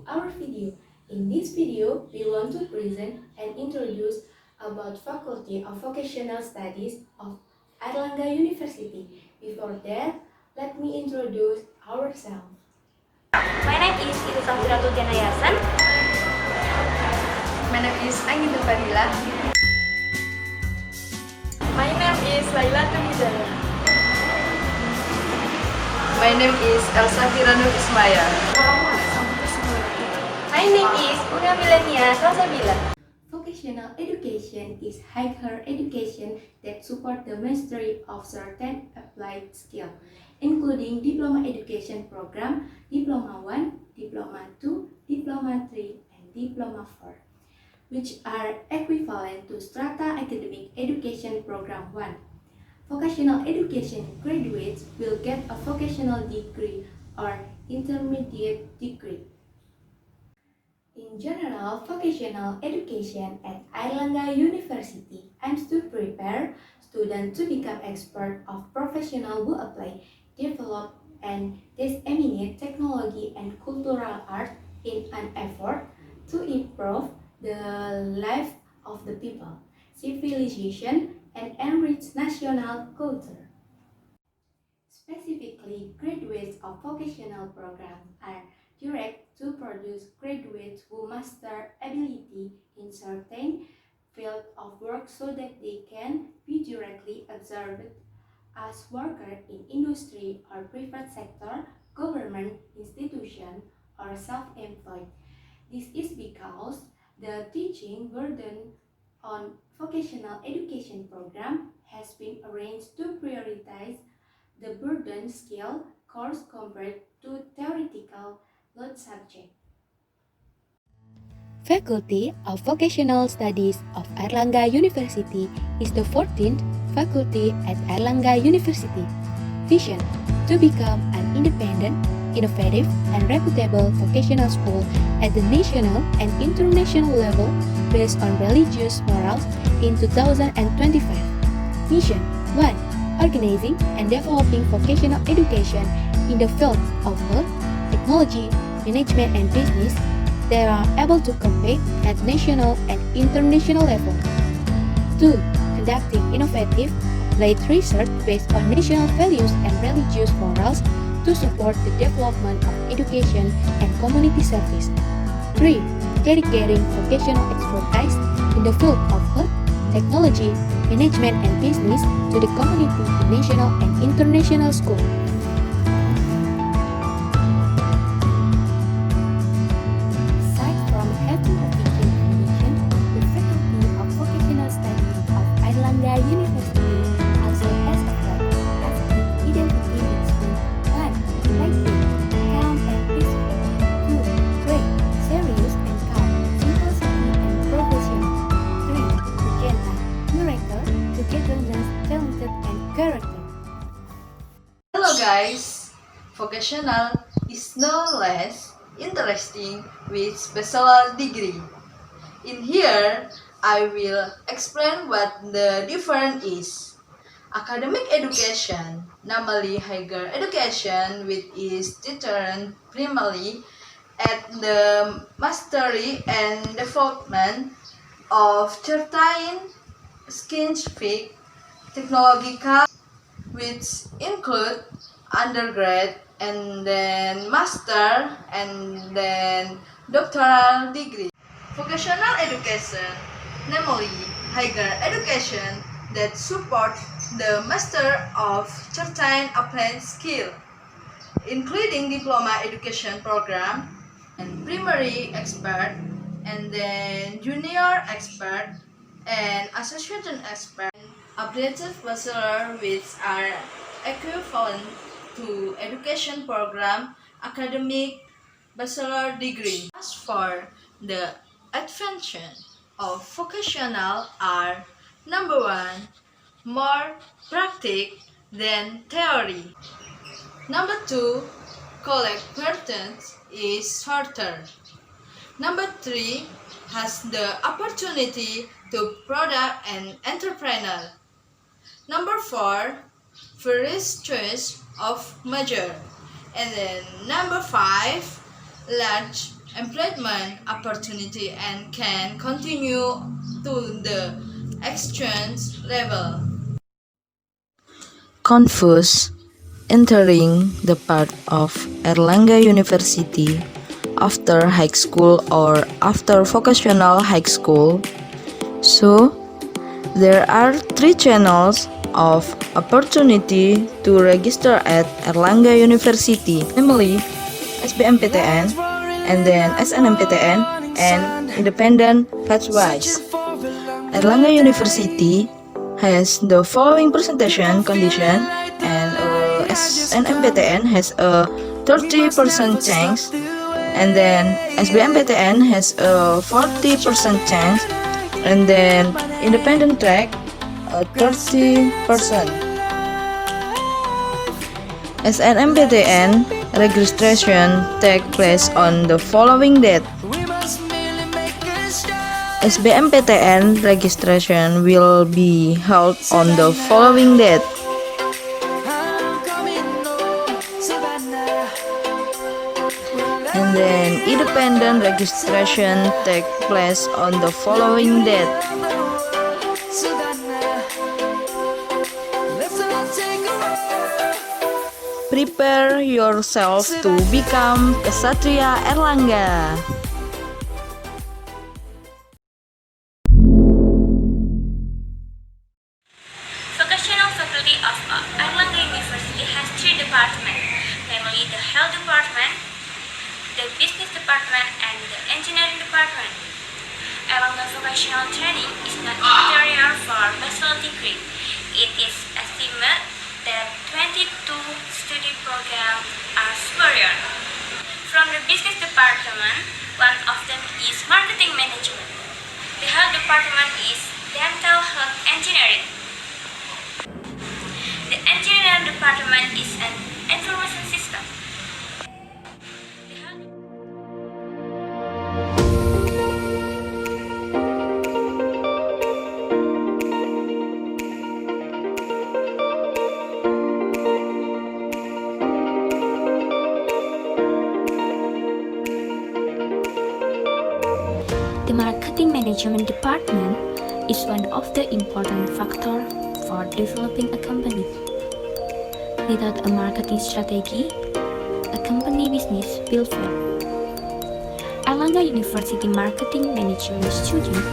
our video. In this video, we want to present and introduce about Faculty of Vocational Studies of Airlangga University. Before that, let me introduce ourselves. My name is Izzah Shafiratul J.Y. My name is Anggi Nur F. My name is Lailatul Hidayah. My name is Elsafira Nur I. My name is Bunga Milenia S. Vocational education is higher education that supports the mastery of certain applied skills, including diploma education program, Diploma 1, Diploma 2, Diploma 3, and Diploma 4, which are equivalent to Strata Academic Education Program 1. Vocational education graduates will get a vocational degree or intermediate degree. In general, vocational education at Airlangga University aims to prepare students to become experts of professionals who apply, develop, and disseminate technology and cultural art in an effort to improve the life of the people, civilization, and enrich national culture. Specifically, graduates of vocational programs are directed to produce graduates who master ability in certain field of work so that they can be directly observed as workers in industry or private sector, government institution, or self-employed. This is because the teaching burden on vocational education program has been arranged to prioritize the burden skill course compared to theoretical load subject. Faculty of Vocational Studies of Airlangga University is the 14th faculty at Airlangga University. Vision: to become an independent, innovative, and reputable vocational school at the national and international level based on religious morals in 2025. Mission: 1. Organizing and developing vocational education in the fields of health, technology, management, and business that are able to compete at national and international level. 2. Conducting innovative, applied research based on national values and religious morals to support the development of education and community service. 3. Dedicating vocational expertise in the field of health, technology, management, and business to the community in national and international schools. Aside from having a teaching foundation, the Faculty of Vocational Studies of Airlangga University also has a flag as an identity between 1. Elective, calm and peaceful. 2. Great, serious and calm, simplicity and professional. 3. Magenta, miracle, togetherness, talented and character. Hello guys! Vocational is no less interesting with bachelor degree. In here, I will explain what the difference is. Academic education, namely higher education, which is determined primarily at the mastery and development of certain scientific, technological, which include undergrad and then master and then doctoral degree. Vocational education, namely higher education that supports the master of certain applied skill, including diploma education program and primary expert and then junior expert and associate expert, updated bachelor which are equivalent to education program academic bachelor degree. As for the advantage of vocational are: number 1, more practice than theory. Number 2, collect burden is shorter. Number 3, has the opportunity to product and entrepreneur. Number 4, various choice of major. And then number 5, large employment opportunity and can continue to the exchange level. Confused, entering the part of Airlangga University after high school or after vocational high school. So, there are three channels of opportunity to register at Airlangga University, namely SBMPTN, and then SNMPTN, and independent pathways. Airlangga University has the following presentation condition, and SNMPTN has a 30% chance, and then SBMPTN has a 40% chance, and then independent track 30%. SNMPTN registration take place on the following date. SBMPTN registration will be held on the following date. And then independent registration take place on the following date. Prepare yourself to become Ksatria Airlangga. Vocational faculty of Airlangga University has three departments, namely the Health Department, the Business Department, and the Engineering Department. Airlangga Vocational Training is not material for bachelor degree. It is estimated that 22 study programs are superior. From the Business Department, one of them is Marketing Management. The Health Department is Dental Health Engineering. The Engineering Department is an Information System. The Health The Marketing Management Department is one of the important factors for developing a company. Without a marketing strategy, a company business will fail. Airlangga University marketing management students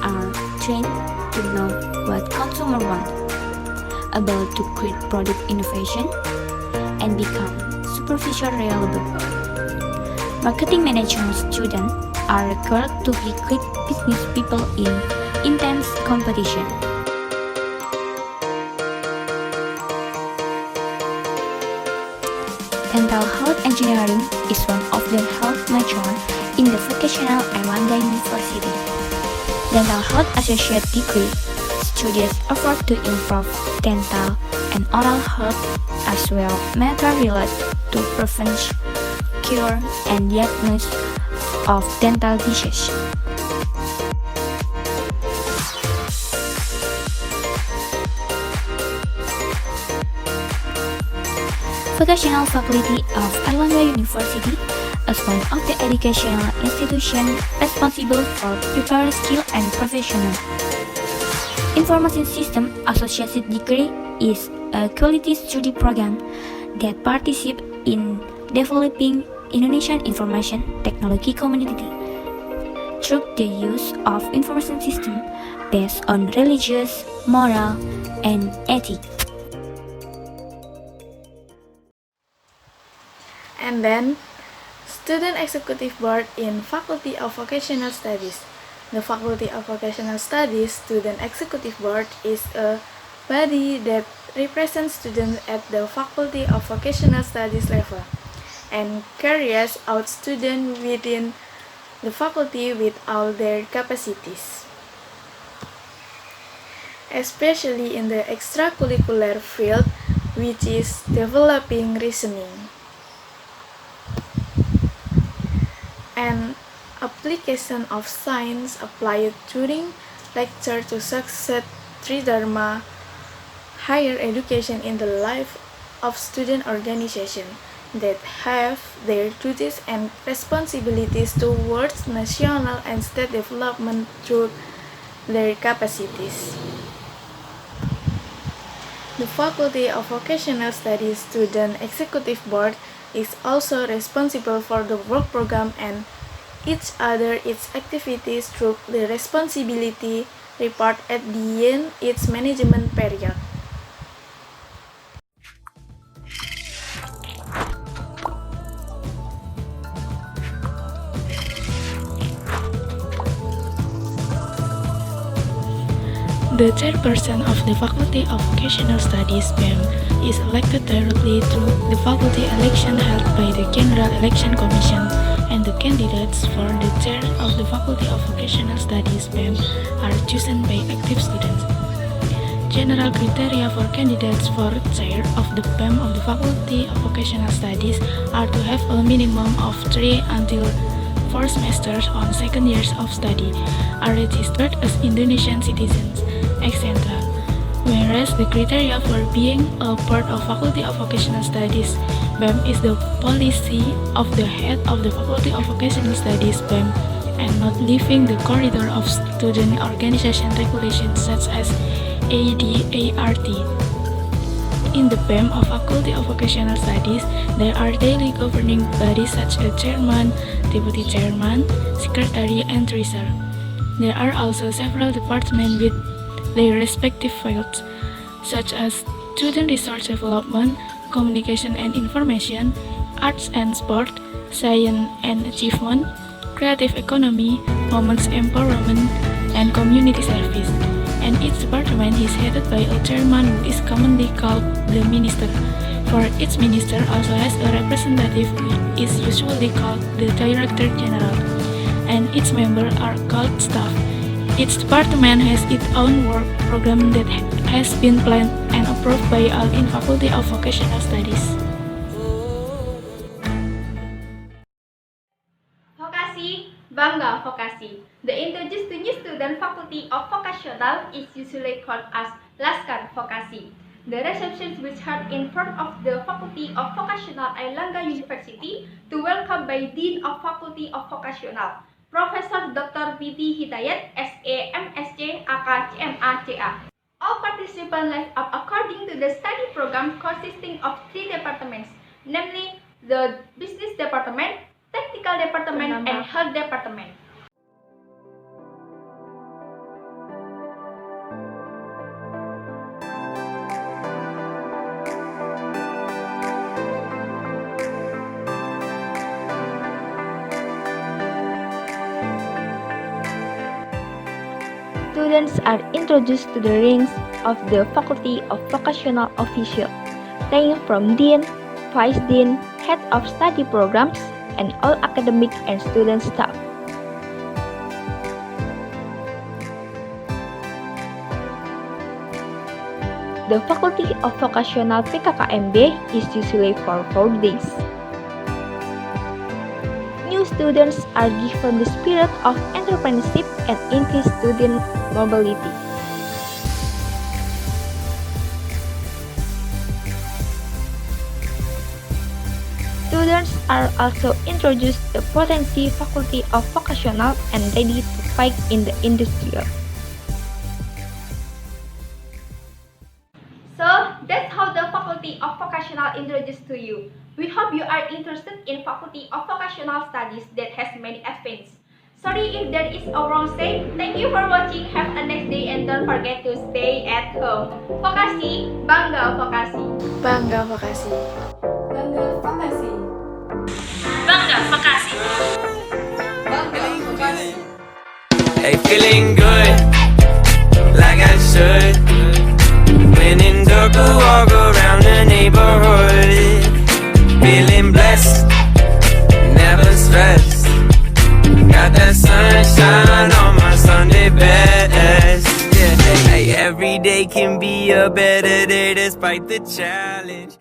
are trained to know what consumers want, able to create product innovation, and become superficial reliable. Marketing management students are required to be quick business people in intense competition. Dental health engineering is one of the health majors in the Vocational Airlangga University. Dental health associate degree students effort to improve dental and oral health as well matter related to prevention, cure, and diagnosis of dental disease. Vocational faculty of Airlangga University is one of the educational institutions responsible for preparing skilled and professional. Information System Associate Degree is a quality study program that participates in developing Indonesian information technology community through the use of information system based on religious, moral, and ethics. And then, Student Executive Board in Faculty of Vocational Studies. The Faculty of Vocational Studies Student Executive Board is a body that represents students at the Faculty of Vocational Studies level and carries out students within the faculty with all their capacities, especially in the extracurricular field, which is developing reasoning and application of science applied during lecture to succeed Tridharma higher education in the life of student organization. that have their duties and responsibilities towards national and state development through their capacities. The Faculty of Vocational Studies Student Executive Board is also responsible for the work program and its activities through the responsibility report at the end its management period. The chairperson of the Faculty of Vocational Studies (BEM) is elected directly through the faculty election held by the General Election Commission, and the candidates for the chair of the Faculty of Vocational Studies (BEM) are chosen by active students. General criteria for candidates for chair of the BEM of the Faculty of Vocational Studies are to have a minimum of 3 until 4 semesters on second years of study, are registered as Indonesian citizens, etc. Whereas the criteria for being a part of Faculty of Vocational Studies (BEM) is the policy of the head of the Faculty of Vocational Studies (BEM) and not leaving the corridor of student organization regulations such as ADART. In the BEM of Faculty of Vocational Studies, there are daily governing bodies such as chairman, deputy chairman, secretary, and treasurer. There are also several departments with their respective fields, such as student resource development, communication and information, arts and sport, science and achievement, creative economy, women's empowerment, and community service. And each department is headed by a chairman who is commonly called the minister. For each minister also has a representative who is usually called the director general, and each member are called staff. Each department has its own work program that has been planned and approved by all in Faculty of Vocational Studies. Vokasi, Bangga Vokasi. The introduced to new student Faculty of Vocational is usually called as Laskar Vokasi. The reception was held in front of the Faculty of Vocational Airlangga University to welcome by Dean of Faculty of Vocational, Professor Dr. B.D. Hidayat, S.A. M.Sc. AK CMA CA. All participants lined up according to the study program consisting of 3 departments, namely the Business Department, Technical Department, and Health Department. Students are introduced to the ranks of the Faculty of Vocational officials, ranging from Dean, Vice Dean, Head of Study Programs, and all academic and student staff. The Faculty of Vocational PKKMB is usually for 4 days. New students are given the spirit of entrepreneurship and increased student mobility. Students are also introduced to the potency Faculty of Vocational and ready to fight in the industrial. So that's how the Faculty of Vocational introduced to you. We hope you are interested in Faculty of Vocational Studies that has many advantages. Sorry if there is a wrong say. Thank you for watching. Have a nice day and don't forget to stay at home. Vokasi, Bangga Vokasi. Bangga Vokasi. Bangga Vokasi. Bangga Vokasi. Bangga Vokasi. Hey, feeling good, like I should. When in dark, I walk around the neighborhood. Feeling blessed, never stressed. Got that sunshine on my Sunday best. Yeah, hey, every day can be a better day despite the challenge.